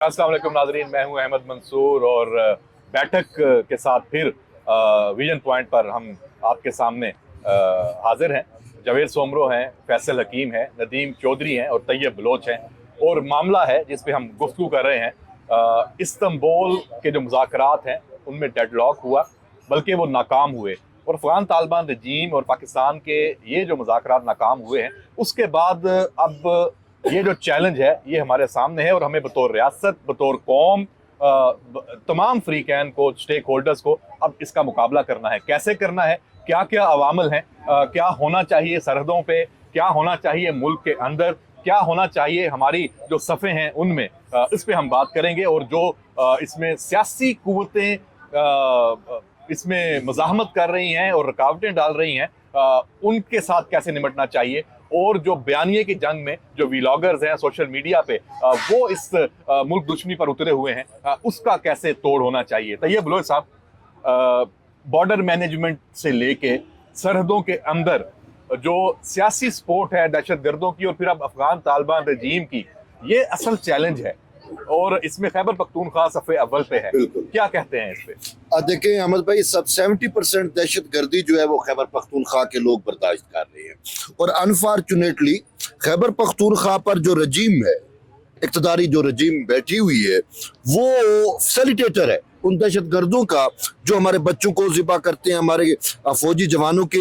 अस्सलाम वालेकुम नाजरीन, मैं हूं अहमद मंसूर और बैठक के साथ फिर विजन पॉइंट पर हम आपके सामने हाजिर हैं। जावेद सोमरो हैं, फैसल हकीम हैं, नदीम चौधरी हैं और तैयब बलोच हैं। और मामला है जिस पे हम गुफ्तगू कर रहे हैं, इस्तांबुल के जो मुज़ाकरात हैं उनमें डेडलॉक हुआ, बल्कि वो नाकाम हुए। और अफगान तालिबान रजीम और पाकिस्तान के ये जो मुज़ाकरात नाकाम हुए हैं, उसके बाद अब ये जो चैलेंज है ये हमारे सामने है और हमें बतौर रियासत, बतौर कौम, तमाम फ्रीकैन को, स्टेक होल्डर्स को अब इसका मुकाबला करना है। कैसे करना है, क्या क्या अवामल हैं, क्या होना चाहिए सरहदों पे, क्या होना चाहिए मुल्क के अंदर, क्या होना चाहिए हमारी जो सफ़े हैं उनमें, इस पे हम बात करेंगे। और जो इसमें सियासी कुव्वतें इसमें मज़ाहमत कर रही हैं और रुकावटें डाल रही हैं, उनके साथ कैसे निपटना चाहिए। और जो बयानिए की जंग में जो वीलॉगर्स हैं सोशल मीडिया पे, वो इस मुल्क दुश्मनी पर उतरे हुए हैं, उसका कैसे तोड़ होना चाहिए। तैयब बलोच साहब, बॉर्डर मैनेजमेंट से लेके सरहदों के अंदर जो सियासी सपोर्ट है दहशत गर्दों की और फिर अब अफगान तालिबान रजीम की, ये असल चैलेंज है और इसमें खैबर पख्तूनख्वा सफ़े अव्वल पे है। क्या कहते हैं इस पे? देखें अहमद भाई, सब 70% दहशत गर्दी जो है वो खैबर पख्तूनख्वा के लोग बर्दाश्त कर रहे हैं। और अनफॉर्चुनेटली खैबर पख्तूनख्वा पर जो रजीम है, इक़्तिदारी जो रजीम बैठी हुई है, वो फैसिलिटेटर है उन दहशत गर्दों का जो हमारे बच्चों को ज़िबा करते हैं, हमारे फौजी जवानों के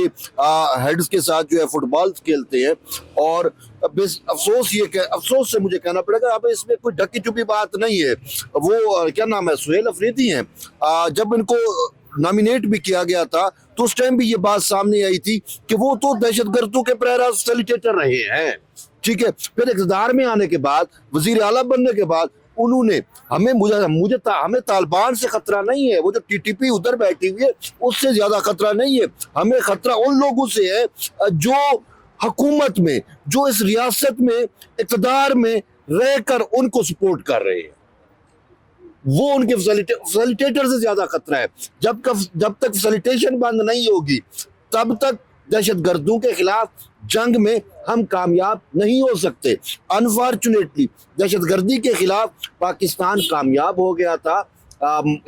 हेड्स के साथ जो है फुटबॉल खेलते हैं। और अफसोस से मुझे कहना पड़ेगा, अब इसमें कोई ढकी चुपी बात नहीं है। वो क्या नाम है, सुहेल अफरीदी हैं, जब इनको नॉमिनेट भी किया गया था तो उस टाइम भी ये बात सामने आई थी कि वो तो दहशत गर्दों के प्रेरा फैसिलिटेटर रहे हैं। ठीक है, फिर इक़्तिदार में आने के बाद, वजीर आला बनने के बाद उन्होंने हमें तालिबान से खतरा नहीं है, वो जो टीटीपी उधर बैठी हुई है उससे ज्यादा खतरा नहीं है। हमें खतरा उन लोगों से है जो हुकूमत में, जो इस रियासत में इक़्तिदार में रहकर उनको सपोर्ट कर रहे हैं। वो उनके फैसिलिटेटर से ज्यादा खतरा है। जब तक फैसिलिटेशन बंद नहीं होगी तब तक दहशत गर्दों के खिलाफ जंग में हम कामयाब नहीं हो सकते। अनफॉर्चुनेटली दहशत गर्दी के खिलाफ पाकिस्तान कामयाब हो गया था,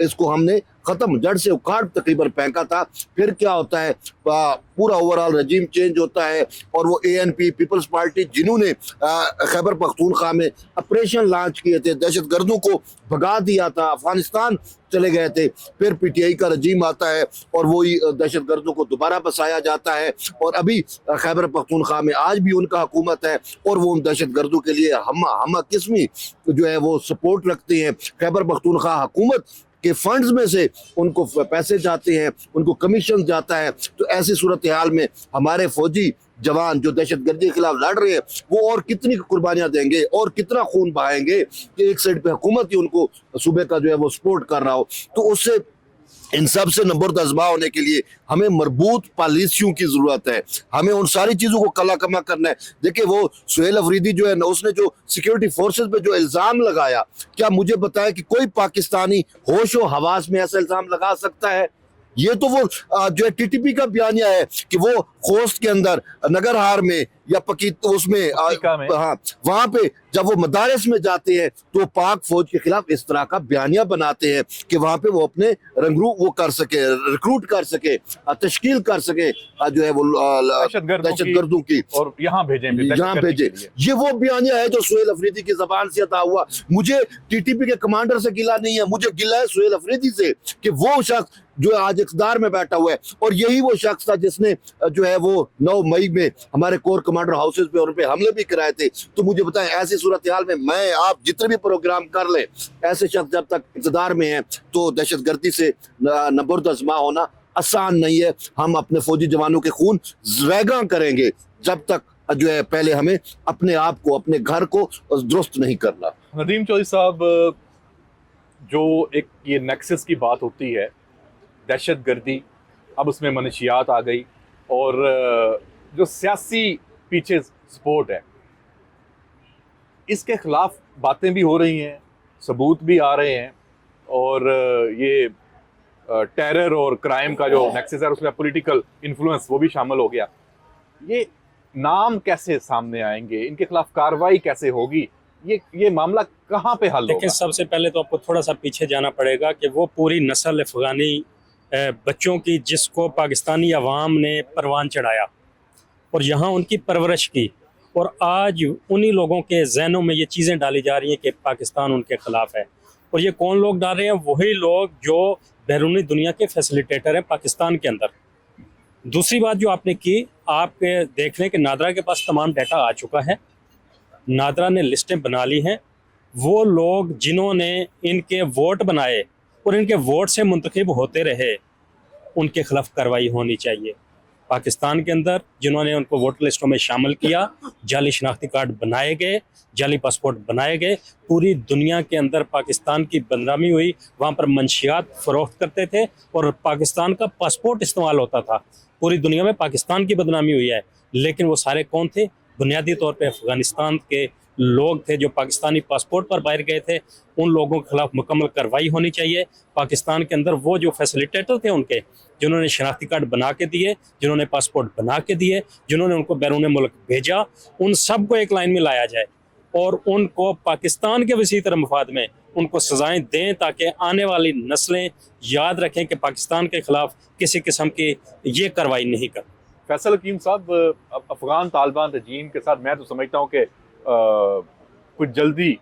इसको हमने खत्म, जड़ से उखाड़ तकरीबन फेंका था। फिर क्या होता है, पूरा ओवरऑल रजीम चेंज होता है और वो ANP पीपल्स पार्टी जिन्होंने खैबर पख्तूनख्वा में ऑपरेशन लॉन्च किए थे, दहशत गर्दों को भगा दिया था, अफगानिस्तान चले गए थे, फिर PTI का रजीम आता है और वही दहशत गर्दों को दोबारा बसाया जाता है। और अभी खैबर पख्तूनख्वा में आज भी उनका हुकूमत है और वो उन दहशत गर्दों के लिए हम किस्मी जो है वो सपोर्ट रखते हैं। खैबर पख्तूनख्वा हुकूमत के फंड्स में से उनको पैसे जाते हैं, उनको कमीशन जाता है। तो ऐसी सूरत हाल में हमारे फौजी जवान जो दहशत गर्दी के खिलाफ लड़ रहे हैं, वो और कितनी कुर्बानियां देंगे और कितना खून बहाएंगे कि एक साइड पे हुकूमत ही उनको सूबे का जो है वो सपोर्ट कर रहा हो। तो उससे इन सब से नंबरदस्मा होने के लिए हमें मरबूत पॉलिसियों की जरूरत है। हमें उन सारी चीजों को कला कमा करना है। देखिए, वो सुहेल अफरीदी जो है ना, उसने जो सिक्योरिटी फोर्सेस पे जो इल्जाम लगाया, क्या मुझे बताया कि कोई पाकिस्तानी होश व हवास में ऐसा इल्जाम लगा सकता है? ये तो वो जो है TTP का बयानिया है कि वो खोस्त के अंदर नगरहार में या पकीत उसमें हाँ, वहां पे जब वो मदारस में जाते हैं तो पाक फौज के खिलाफ इस तरह का बयानिया बनाते हैं कि वहां पे वो अपने रंगरू वो कर सके, रिक्रूट कर सके, तश्कील कर सके जो है वो दहशत गर्दों की, और यहाँ भेजे। ये वो बयानिया है जो सुहेल अफरीदी की जबान से अता हुआ। मुझे TTP के कमांडर से गिला नहीं है, मुझे गिला है सुहेल अफरीदी से कि वो शख्स जो आज इक़्तिदार में बैठा हुआ है और यही वो शख्स था जिसने जो है वो 9 मई में हमारे कोर कमांडर हाउसेज पे उन पे हमले भी कराए थे। तो मुझे बताएं, ऐसी सूरत हाल में मैं आप जितने भी प्रोग्राम कर ले, ऐसे शख्स जब तक इक़्तिदार में है तो दहशत गर्दी से नबरदस्मा होना आसान नहीं है। हम अपने फौजी जवानों के खून ज़्वेगा करेंगे जब तक जो है पहले हमें अपने आप को, अपने घर को दुरुस्त नहीं करना। नदीम चौधरी साहब, जो एक ये नेक्सस की बात होती है, दहशत गर्दी, अब उसमें मनशियात आ गई और जो सियासी पीछे सपोर्ट है, इसके खिलाफ बातें भी हो रही हैं, सबूत भी आ रहे हैं और ये टेरर और क्राइम का जो नेक्सस है उसमें पॉलिटिकल इन्फ्लुएंस वो भी शामिल हो गया। ये नाम कैसे सामने आएंगे, इनके खिलाफ कार्रवाई कैसे होगी, ये मामला कहाँ पे हल देखिए, होगा? सबसे पहले तो आपको थोड़ा सा पीछे जाना पड़ेगा कि वो पूरी नस्ल अफगानी बच्चों की जिसको पाकिस्तानी अवाम ने परवान चढ़ाया और यहाँ उनकी परवरिश की, और आज उन्हीं लोगों के जहनों में ये चीज़ें डाली जा रही हैं कि पाकिस्तान उनके ख़िलाफ़ है। और ये कौन लोग डाल रहे हैं? वही लोग जो बैरूनी दुनिया के फैसिलिटेटर हैं पाकिस्तान के अंदर। दूसरी बात जो आपने की, आप देख लें कि नादरा के पास तमाम डाटा आ चुका है, नादरा ने लिस्टें बना ली हैं। वो लोग जिन्होंने इनके वोट बनाए और इनके वोट से मुंतखब होते रहे, उनके खिलाफ कार्रवाई होनी चाहिए। पाकिस्तान के अंदर जिन्होंने उनको वोटर लिस्टों में शामिल किया, जाली शनाख्ती कार्ड बनाए गए, जाली पासपोर्ट बनाए गए, पूरी दुनिया के अंदर पाकिस्तान की बदनामी हुई। वहाँ पर मंशियात फ़रोख्त करते थे और पाकिस्तान का पासपोर्ट इस्तेमाल होता था। पूरी दुनिया में पाकिस्तान की बदनामी हुई है, लेकिन वो सारे कौन थे? बुनियादी तौर पे अफ़गानिस्तान के लोग थे जो पाकिस्तानी पासपोर्ट पर बाहर गए थे। उन लोगों के खिलाफ मुकम्मल कार्रवाई होनी चाहिए। पाकिस्तान के अंदर वो जो फैसिलिटेटर थे उनके, जिन्होंने शनाख्ती कार्ड बना के दिए, जिन्होंने पासपोर्ट बना के दिए, जिन्होंने उनको बैरून मुल्क भेजा, उन सब को एक लाइन में लाया जाए और उनको पाकिस्तान के वसी तर मफाद में उनको सज़ाएँ दें, ताकि आने वाली नस्लें याद रखें कि पाकिस्तान के ख़िलाफ़ किसी किस्म की ये कार्रवाई नहीं कर। फैसल हकीम साहब, अफगान तालिबान रजीम के साथ मैं तो समझता हूँ कि कुछ जल्दी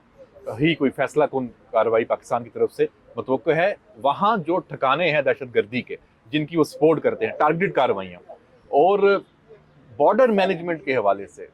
ही कोई फैसला कौन कार्रवाई पाकिस्तान की तरफ से मुतवक्को है। वहाँ जो ठिकाने हैं दहशतगर्दी के, जिनकी वो सपोर्ट करते हैं, टारगेट कार्रवाइयाँ और बॉर्डर मैनेजमेंट के हवाले से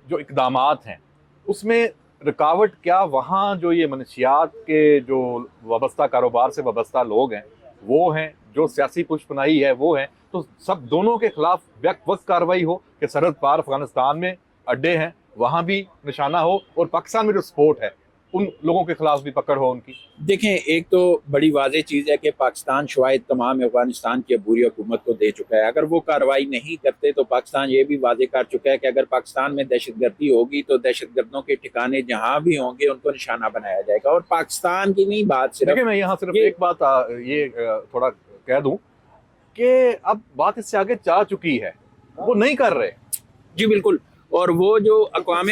जो इकदामात हैं, उसमें रुकावट क्या वहाँ जो ये मनशियात के जो वाबस्ता कारोबार से वाबस्ता लोग हैं वो हैं, जो सियासी पुष्पनाही है वो हैं, तो सब दोनों के खिलाफ वक्त कार्रवाई हो कि सरहद पार अफगानिस्तान में अड्डे हैं वहाँ भी निशाना हो और पाकिस्तान में जो सपोर्ट है उन लोगों के खिलाफ भी पकड़ हो उनकी। देखें, एक तो बड़ी वाज़ेह चीज़ है कि पाकिस्तान शवाहिद तमाम अफगानिस्तान की अबूरी हुकूमत को दे चुका है। अगर वो कार्रवाई नहीं करते तो पाकिस्तान ये भी वाज़ेह कर चुका है कि अगर पाकिस्तान में दहशतगर्दी होगी तो दहशतगर्दों के ठिकाने जहाँ भी होंगे उनको निशाना बनाया जाएगा। और पाकिस्तान की नहीं बात सिर्फ, देखिए मैं यहाँ सिर्फ एक बात ये थोड़ा कह दूँ कि अब बात इससे आगे जा चुकी है, वो नहीं कर रहे। जी बिल्कुल। और वो जो अक़वाम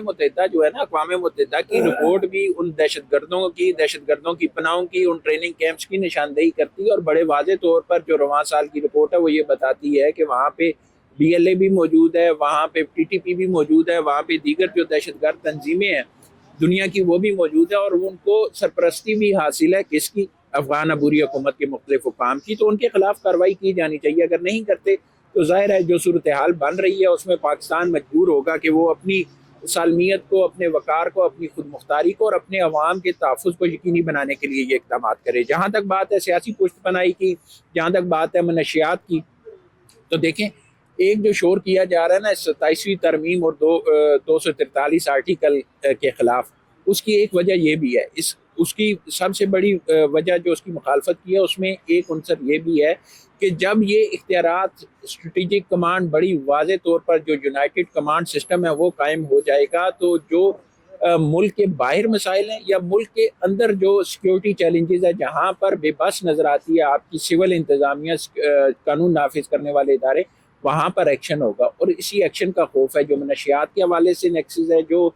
मुत्तहिदा जो है ना, अक़वाम मुत्तहिदा की रिपोर्ट भी उन दहशतगर्दों की पनाहों की, उन ट्रेनिंग कैंप्स की निशानदेही करती है। और बड़े वाज़े तौर पर जो रवां साल की रिपोर्ट है वो ये बताती है कि वहाँ पे BLA भी मौजूद है, वहाँ पे TTP भी मौजूद है, वहाँ पे दीगर जो दहशतगर्द तंजीमें हैं दुनिया की वो भी मौजूद है। और उनको सरपरस्ती भी हासिल है किसकी? अफगान अबूरी हुकूमत के मुख्तलिफ हुकाम की। तो उनके खिलाफ कार्रवाई की जानी चाहिए। अगर नहीं करते तो जाहिर है जो सूरत हाल बन रही है उसमें पाकिस्तान मजबूर होगा कि वो अपनी सालमियत को, अपने वकार को, अपनी खुद मुख्तारी को और अपने अवाम के तहफ़्फ़ुज़ को यकीनी बनाने के लिए ये इक़दाम करे। जहाँ तक बात है सियासी पुष्टपनाही की, जहाँ तक बात है मनशियात की, तो देखें एक जो शोर किया जा रहा है ना 27वीं तरमीम और 243 आर्टिकल के ख़िलाफ़, उसकी एक वजह ये भी है, उसकी सबसे बड़ी वजह जो उसकी मुखालफत की है उसमें एक उनसर ये भी है कि जब ये इख्तियारात स्ट्रेटेजिक कमांड बड़ी वाज़े तौर पर जो यूनाइटेड कमांड सिस्टम है वो कायम हो जाएगा, तो जो मुल्क के बाहर मसाइल हैं या मुल्क के अंदर जो सिक्योरिटी चैलेंजेस है, जहाँ पर बेबस नज़र आती है आपकी सिविल इंतज़ामिया, कानून नाफिज करने वाले इदारे, वहाँ पर एक्शन होगा। और इसी एक्शन का खौफ है। जो मनशियात के हवाले से नेक्सिस है, जो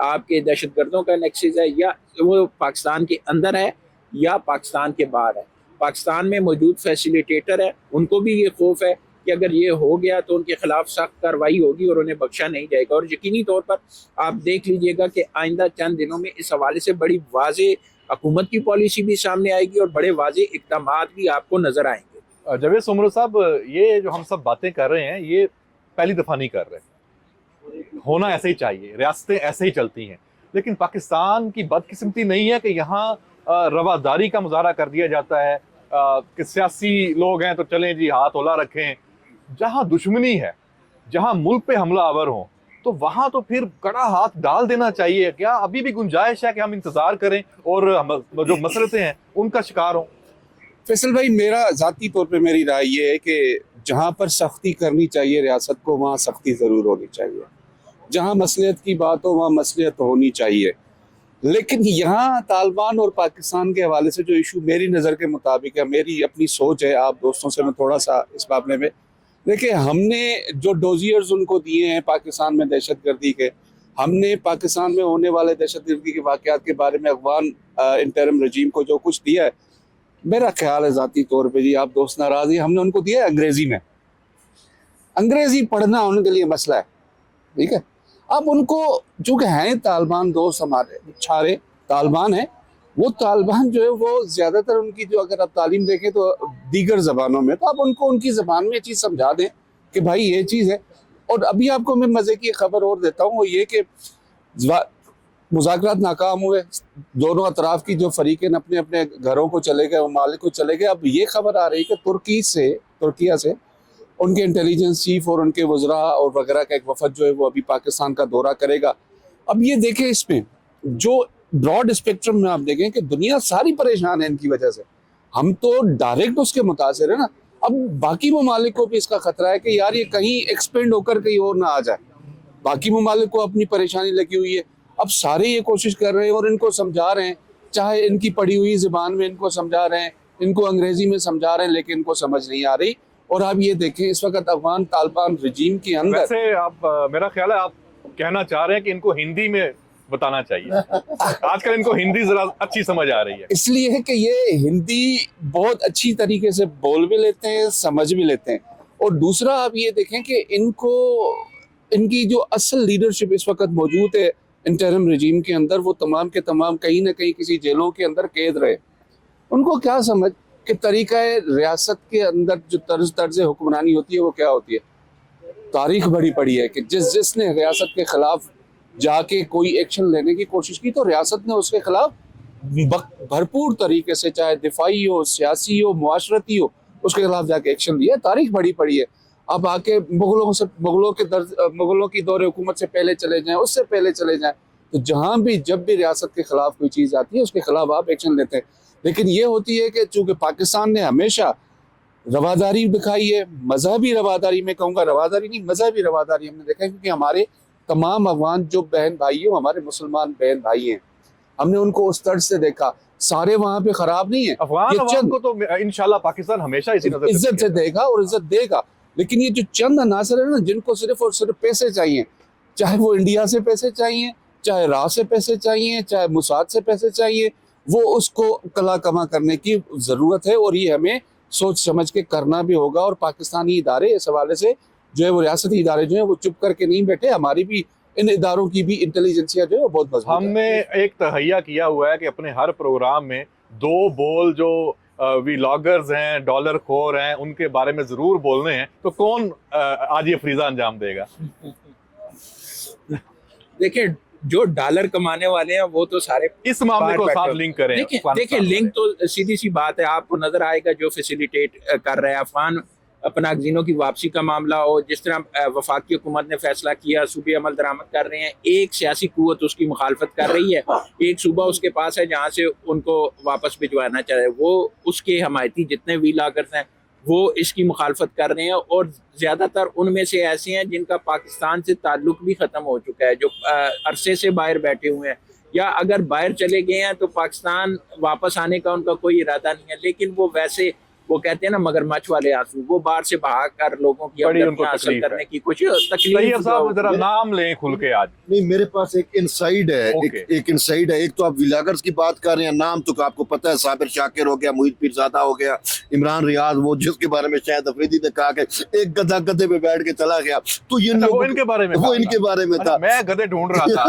आपके दहशतगर्दों का नेक्सिस है, या वो पाकिस्तान के अंदर है या पाकिस्तान के बाहर है। पाकिस्तान में मौजूद फैसिलिटेटर है, उनको भी ये खौफ है कि अगर ये हो गया तो उनके खिलाफ सख्त कार्रवाई होगी और उन्हें बख्शा नहीं जाएगा। और यकीनी तौर पर आप देख लीजिएगा कि आइंदा चंद दिनों में इस हवाले से बड़ी वाज़ेह हुकूमत की पॉलिसी भी सामने आएगी और बड़े वाज़ेह इक़दामात भी आपको नज़र आएंगे। जावेद सोमरो साहब, ये जो हम सब बातें कर रहे हैं ये पहली दफ़ा नहीं कर रहे, होना ऐसे ही चाहिए, रियासतें ऐसे ही चलती हैं। लेकिन पाकिस्तान की बदकिस्मती नहीं है कि यहाँ रवादारी का मुजाहरा कर दिया जाता है कि सियासी लोग हैं तो चलें जी हाथ होला रखें। जहाँ दुश्मनी है, जहाँ मुल्क पे हमला आवर हो, तो वहाँ तो फिर कड़ा हाथ डाल देना चाहिए। क्या अभी भी गुंजाइश है कि हम इंतज़ार करें और जो मसलतें हैं उनका शिकार हों? फैसल भाई, मेरा ज़ाती तौर पे मेरी राय ये है कि जहाँ पर सख्ती करनी चाहिए रियासत को, वहाँ सख्ती ज़रूर होनी चाहिए। जहाँ मसलियत की बात हो वहाँ मसलियत होनी चाहिए। लेकिन यहाँ तालिबान और पाकिस्तान के हवाले से जो इशू मेरी नज़र के मुताबिक है, मेरी अपनी सोच है, आप दोस्तों से मैं थोड़ा सा इस मामले में, देखिए हमने जो डोजियर्स उनको दिए हैं पाकिस्तान में दहशतगर्दी के, हमने पाकिस्तान में होने वाले दहशतगर्दी के वाक़यात के बारे में अफगान इंटरिम रजीम को जो कुछ दिया है, मेरा ख्याल है ज़ाती तौर पे, जी आप दोस्त नाराज़ हैं, हमने उनको दिया है अंग्रेज़ी में। अंग्रेज़ी पढ़ना उनके लिए मसला है, ठीक है। अब उनको चूँकि हैं तालिबान दोस्त हमारे सारे तालिबान हैं, वो तालिबान जो है वो ज़्यादातर उनकी जो अगर आप तालीम देखें तो दीगर ज़बानों में, तो आप उनको उनकी ज़बान में ये चीज़ समझा दें कि भाई ये चीज़ है। और अभी आपको मैं मज़े की खबर और देता हूँ, वो ये कि मुज़ाकरात नाकाम हुए, दोनों अतराफ़ की जो फरीक़ें अपने अपने घरों को चले गए, ममालिक को चले गए। अब ये खबर आ रही है कि तुर्किया से उनके इंटेलिजेंस चीफ और उनके वज़रा और वगैरह का एक वफद जो है वो अभी पाकिस्तान का दौरा करेगा। अब ये देखें, इसमें जो ब्रॉड स्पेक्ट्रम में आप देखें कि दुनिया सारी परेशान है इनकी वजह से, हम तो डायरेक्ट उसके मुतासिर है ना। अब बाकी ममालिक को भी इसका खतरा है कि यार ये कहीं एक्सपेंड होकर कहीं और ना आ जाए। बाकी ममालिक को अपनी परेशानी लगी हुई है, अब सारे ये कोशिश कर रहे हैं और इनको समझा रहे हैं, चाहे इनकी पढ़ी हुई ज़बान में इनको समझा रहे हैं, इनको अंग्रेज़ी में समझा रहे हैं, लेकिन इनको समझ नहीं आ रही। और आप ये देखें इस वक्त अफगान तालिबान रजीम के अंदर, वैसे आप मेरा ख्याल है आप कहना चाह रहे हैं कि इनको हिंदी में बताना चाहिए। आजकल इनको हिंदी जरा अच्छी समझ आ रही है, इसलिए है कि ये हिंदी बहुत अच्छी तरीके से बोल भी लेते हैं, समझ भी लेते हैं। और दूसरा आप ये देखें कि इनकी जो असल लीडरशिप इस वक्त मौजूद है इंटरिम रजीम के अंदर, वो तमाम के तमाम कहीं ना कहीं किसी जेलों के अंदर कैद रहे। उनको क्या समझ कि तरीका रियासत के अंदर जो तर्ज हुक्मरानी होती है वो क्या होती है। तारीख बड़ी पड़ी है कि जिसने रियासत के खिलाफ जाके कोई एक्शन लेने की कोशिश की तो रियासत ने उसके खिलाफ भरपूर तरीके से, चाहे दिफाई हो, सियासी हो, मुआशरती हो, उसके खिलाफ जाके एक्शन लिया। तारीख बड़ी पड़ी है। अब आके मुगलों की दौरे हुकूमत से पहले चले जाएं, उससे पहले चले जाएं, तो जहाँ भी जब भी रियासत के खिलाफ कोई चीज़ आती है उसके खिलाफ आप एक्शन लेते हैं। लेकिन ये होती है कि चूँकि पाकिस्तान ने हमेशा रवादारी दिखाई है, मजहबी रवादारी, मैं कहूँगा रवादारी नहीं, मजहबी रवादारी हमने देखा है, क्योंकि हमारे तमाम अफगान जो बहन भाई हैं, हमारे मुसलमान बहन भाई हैं, हमने उनको उस तर्ज से देखा। सारे वहाँ पे खराब नहीं है, अफगान को तो इंशाल्लाह पाकिस्तान हमेशा इसी नजर इज्जत से देखा और इज्जत देगा। लेकिन ये जो चंद अनासर है ना, जिनको सिर्फ और सिर्फ पैसे चाहिए, चाहे वो इंडिया से पैसे चाहिए, चाहे राह से पैसे चाहिए, चाहे मुसाद से पैसे चाहिए, वो उसको कला कमा करने की ज़रूरत है। और ये हमें सोच समझ के करना भी होगा। और पाकिस्तानी इदारे इस हवाले से जो है वो रियासती इदारे जो है वो चुप करके नहीं बैठे। हमारी भी इन इदारों की भी इंटेलिजेंसिया जो है वो बहुत मजबूत है। हमने एक तहैया किया हुआ है कि अपने हर प्रोग्राम में दो बोल जो व्लॉगर्स हैं, डॉलर खोर हैं, उनके बारे में जरूर बोलने हैं। तो कौन आज ये फरीजा अंजाम देगा? देखिए, जो डॉलर कमाने वाले हैं वो तो सारे इस मामले को साथ लिंक करें। देखिए लिंक तो सीधी सी बात है, आपको नजर आएगा जो फैसिलिटेट कर रहे हैं अफगान पनागजीनों की वापसी का मामला हो, जिस तरह वफाकी हुकूमत ने फैसला किया, सूबे अमल दरामद कर रहे हैं, एक सियासी कुव्वत उसकी मुखालफत कर रही है, एक सूबा उसके पास है जहाँ से उनको वापस भिजवाना चाहे, वो उसके हमायती जितने व्लॉगर्स हैं वो इसकी मुखालफत कर रहे हैं। और ज़्यादातर उनमें से ऐसे हैं जिनका पाकिस्तान से ताल्लुक भी ख़त्म हो चुका है, जो अरसे से बाहर बैठे हुए हैं, या अगर बाहर चले गए हैं तो पाकिस्तान वापस आने का उनका कोई इरादा नहीं है। लेकिन वो वैसे वो कहते हैं ना मगरमच्छ वाले आंसू, वो बाहर से भाग कर लोगों की हासिल करने की कोशिश। तकलीफ साहब जरा नाम लें खुल के आज। नहीं, मेरे पास एक इनसाइड है, एक इनसाइड है। एक तो आप व्लॉगर्स की बात कर रहे हैं, नाम तो आपको पता है, साबिर शाकिर हो गया, मुईद पीरज़ादा हो गया, इमरान रियाज, वो जिसके बारे में शायद अफरीदी ने कहा कि एक गधा गधे पे बैठ के चला गया, तो ये वो इनके बारे में, वो इनके बारे में था। मैं गधे ढूंढ रहा था।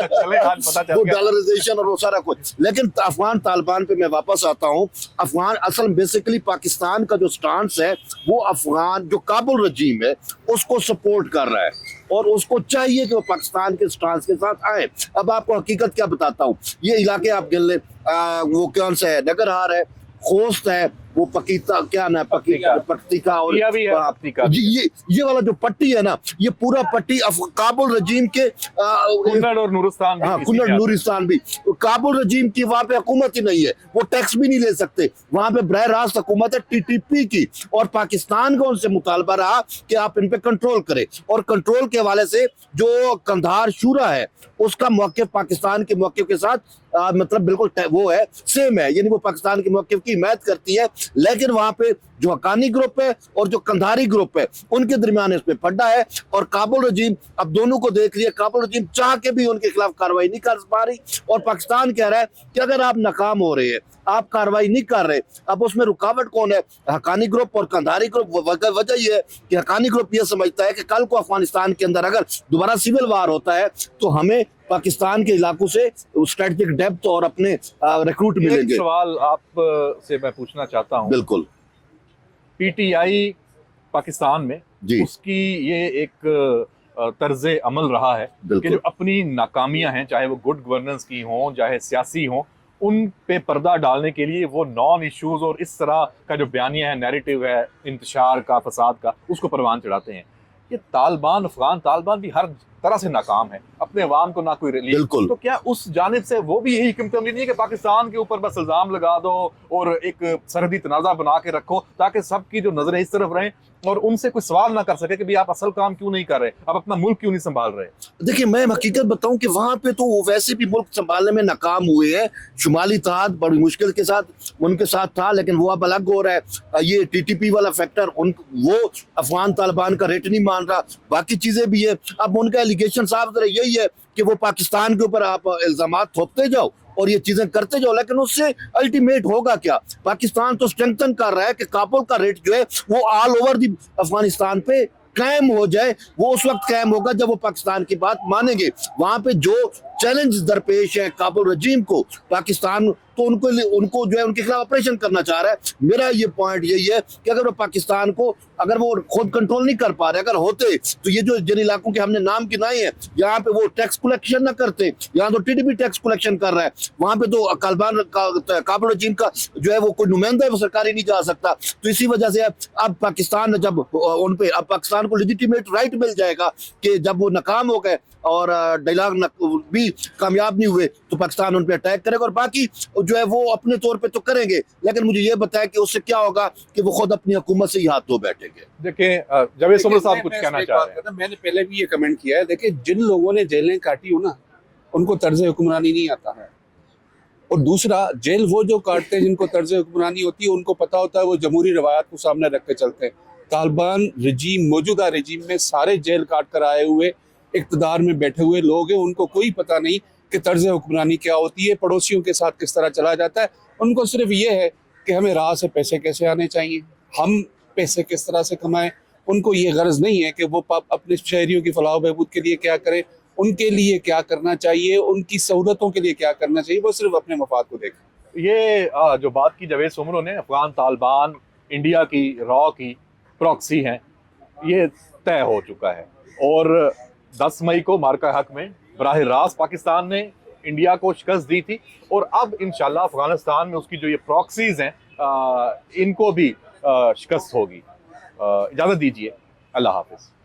चले आज पता चल वो गया, डॉलराइजेशन और वो सारा कुछ। लेकिन अफगान तालिबान पे मैं वापस आता हूँ। अफगान असल बेसिकली पाकिस्तान का जो स्टांस है वो अफगान जो काबुल रजीम है उसको सपोर्ट कर रहा है, और उसको चाहिए कि वो पाकिस्तान के स्टांस के साथ आए। अब आपको हकीकत क्या बताता हूँ, ये इलाके आप गिन ले, वो कौन सा है, नगरहार है, खोस्त है, वो पकीता क्या ना पक्तिका और ये वाला जो पट्टी है ना, ये पूरा पट्टी काबुल रजीम के कुन्नड़ और नूरिस्तान, कुन्नड़ नूरिस्तान भी काबुल रजीम की, वहां पे हुकूमत ही नहीं है, वो टैक्स भी नहीं ले सकते, वहां पे बरह रास्त हुकूमत है TTP की। और पाकिस्तान का उनसे मुतालबा रहा कि आप इन पे कंट्रोल करें, और कंट्रोल के हवाले से जो कंधार शूरा है उसका मौक़िफ़ पाकिस्तान के मौक़िफ़ के साथ मतलब बिल्कुल वो है, सेम है, यानी वो पाकिस्तान के मौक़िफ़ की हिमायत करती है। लेकिन वहाँ पे जो हक्कानी ग्रुप है और जो कंधारी ग्रुप है उनके दरमियान इसमें फड्डा है। और काबुल रजीम अब दोनों को देख लिया, काबुल रजीम चाह के भी उनके खिलाफ कार्रवाई नहीं कर पा रही और पाकिस्तान कह रहा है कि अगर आप नाकाम हो रहे हैं, आप कार्रवाई नहीं कर रहे, अब उसमें रुकावट कौन है? हक्कानी ग्रुप और कंधारी ग्रुप। वजह यह है कि हक्कानी ग्रुप यह समझता है कि कल को अफगानिस्तान के अंदर अगर दोबारा सिविल वार होता है तो हमें पाकिस्तान के इलाकों से स्ट्रेटेजिक डेप्थ और अपने रिक्रूट एक मिलेंगे। सवाल आप से मैं पूछना चाहता हूँ। बिल्कुल पीटीआई पाकिस्तान में जी। उसकी ये एक तर्ज अमल रहा है कि बिल्कुल। जो अपनी नाकामियां हैं, चाहे वो गुड गवर्नेंस की हों चाहे सियासी हों, उन पे पर्दा डालने के लिए वो नॉन इश्यूज और इस तरह का जो बयानिया है, नैरेटिव है इंतशार का, फसाद का, उसको परवान चढ़ाते हैं। ये तालिबान, अफगान तालिबान भी हर तरह से नाकाम है, अपने अवाम को ना कोई रिलीफ। बिल्कुल। तो क्या उस जानिब से वो भी यही हिकमत अमली नहीं है कि पाकिस्तान के ऊपर बस इल्जाम लगा दो और एक सरहदी तनाज़ा बना के रखो ताकि सबकी जो नजरें इस तरफ रहें और उनसे कोई सवाल ना कर सके कि भाई आप असल काम क्यों नहीं कर रहे, आप अपना मुल्क क्यों नहीं संभाल रहे? देखिए, मैं हकीकत बताऊं कि वहां पे तो वो वैसे भी मुल्क संभालने में नाकाम हुए हैं। शुमाली इत्तेहाद बड़ी मुश्किल के साथ उनके साथ था, लेकिन वो अब अलग हो रहा है। ये टीटीपी वाला फैक्टर वो अफगान तालिबान का रेट नहीं मान रहा, बाकी चीजें भी है। अब उनका एलिगेशन साफ तरह यही है कि वो पाकिस्तान के ऊपर आप इल्जामात थोपते जाओ और ये चीजें करते जाओ, लेकिन उससे अल्टीमेट होगा क्या? पाकिस्तान तो स्ट्रेंथन कर रहा है कि काबुल का रेट जो है वो ऑल ओवर दी अफगानिस्तान पे कायम हो जाए। वो उस वक्त कायम होगा जब वो पाकिस्तान की बात मानेंगे। वहां पे जो चैलेंज दरपेश है काबुल रजीम को, पाकिस्तान तो उनको जो है उनके खिलाफ ऑपरेशन करना चाह रहा है। मेरा ये पॉइंट यही है कि अगर वो पाकिस्तान को अगर वो खुद कंट्रोल नहीं कर पा रहे, अगर होते तो ये जो जिन इलाकों के हमने नाम गिनाए हैं, यहाँ पे वो टैक्स कलेक्शन ना करते। यहाँ तो टीटीपी टैक्स कलेक्शन कर रहा है, वहां पे तो काबुल रजीम का जो है वो कोई नुमाइंदा है, वो सरकारी नहीं जा सकता। तो इसी वजह से अब पाकिस्तान जब उन पे अब पाकिस्तान को लेजिटिमेट राइट मिल जाएगा कि जब वो नाकाम हो गए और डायलॉग भी कामयाब नहीं हुए तो पाकिस्तान उन पे अटैक करेगा और बाकी जो है वो अपने तौर पे तो करेंगे। लेकिन मुझे ये बताया कि उससे क्या होगा कि वो खुद अपनी हुकूमत से ही हाथ धो बैठेंगे। देखिए जावेद सोमर साहब कुछ कहना चाह रहे हैं। मैंने पहले भी ये कमेंट किया है, देखिए जिन लोगों ने जेलें काटी हो ना, उनको तर्ज हुक्मरानी नहीं आता है। और दूसरा, जेल वो जो काटते हैं जिनको तर्ज हुक्मरानी होती है, उनको पता होता है वो जमहूरी रवायात को सामने रख के चलते हैं। तालिबान रजीम, मौजूदा रजीम में सारे जेल काट कर आए हुए इक़्तिदार में बैठे हुए लोग हैं, उनको कोई पता नहीं कि तर्ज हुक्मरानी क्या होती है, पड़ोसियों के साथ किस तरह चला जाता है। उनको सिर्फ ये है कि हमें राह से पैसे कैसे आने चाहिए, हम पैसे किस तरह से कमाएं। उनको ये गर्ज नहीं है कि वो अपने शहरियों की फलाह बहबूद के लिए क्या करें, उनके लिए क्या करना चाहिए, उनकी सहूलतों के लिए क्या करना चाहिए, वो सिर्फ अपने मफाद को देखें। ये जो बात की जावेद सोमरों ने, अफगान तालिबान इंडिया की रॉ की प्रॉक्सी हैं, ये तय हो चुका है। और 10 मई को मार्का हक में बराह रास्त पाकिस्तान ने इंडिया को शिकस्त दी थी और अब इंशाल्लाह अफगानिस्तान में उसकी जो ये प्रॉक्सीज हैं इनको भी शिकस्त होगी। इजाज़त दीजिए, अल्लाह हाफिज़।